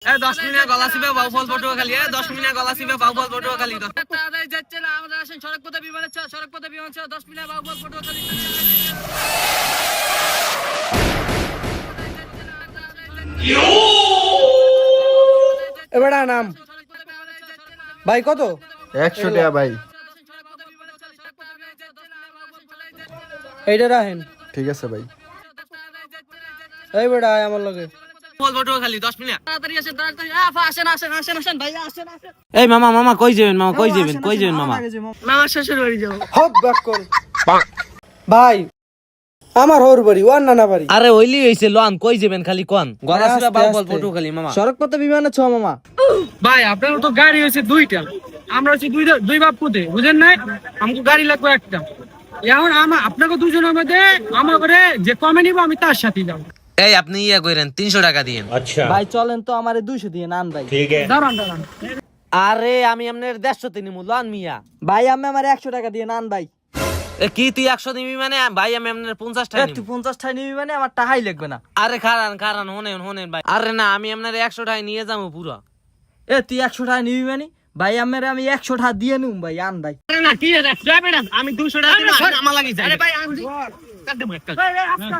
10 minute গলা চিপে বাউফল পটুয়া খালি 10 মিনিট গলা চিপে বাউফল পটুয়া খালি তাড়াতাড়ি যাচ্ছে না আমাদের আসেন সড়ক পথে বিমান 10 মিনিট বাউফল পটুয়া খালি এবারে নাম ভাই কত 100 টাকা ভাই। এইটা রাখেন। ঠিক আছে ভাই। এই বেটা আয় আমার লগে। বাউফল পটুয়া খালি 10 মিনিট তাড়াতাড়ি তাড়াতাড়ি আসেন ভাই আসেন এই মামা কই যাবেন মামা মামা শ্বশুর বাড়ি যাও হক ব্যাক কর ভাই আমার হোর বাড়ি ওয়ান নানা বাড়ি। আরে ওইলি হইছে লন কই যাবেন খালি কোন গলা চিপে বাউফল পটুয়া খালি মামা সড়ক পথে বিমানে ছ মামা। ভাই আপনার তো গাড়ি হয়েছে দুইটা আমরা হচ্ছে দুই বাপ পুতে বুঝেন নাই আমাকে গাড়ি লাগবে একটা এখন আপনাকে দুজনের মধ্যে আমার করে যে কমে নিব আমি তার সাথে যাবো এই আপনি ইয়া কইরেন 300 টাকা দিয়েন ভাই চলেন তো আমারে 200 দিয়ে নান ভাই। দাঁড়ান আরে আমি আপনার 150 তে নিমু লন মিয়া ভাই আমি আমার 100 টাকা দিয়ে নান ভাই। এ কি তুই 100 দিবি মানে ভাই আমি আপনার 50 টাকা তুই নিমু 50 টাকা নিবি মানে আমার টাকাই লাগবে না। আরে খারান হোনেন ভাই আরে না আমি আপনার 100 টাকা নিয়ে যাবো পুরো তুই 100 টাকা নিবি মানে ভাই আমি 100 টাকা দিয়ে নিব ভাই আন ভাই। আরে না কি রে যাবে না আমি 200 টাকা দিলাম আমার লাগি যায় আরে ভাই আমি কাট দেব একটা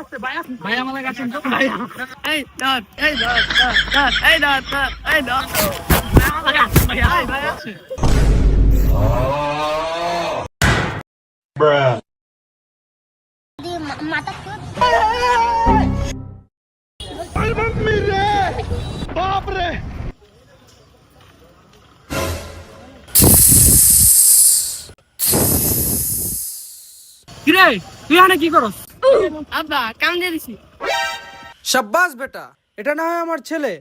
আস্তে ভাই আমার লাগি আছেন তো ভাই এই ধর আমার লাগি আছে ভাই আছে কিরে তুই আনে কি করস আব্বা কাম দিয়ে দিছি শাবাশ বেটা এটা না হয় আমার ছেলে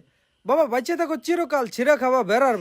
বাবা বাচ্চা থাকো চিরকাল ছিঁড়া খাওয়া বেড়ার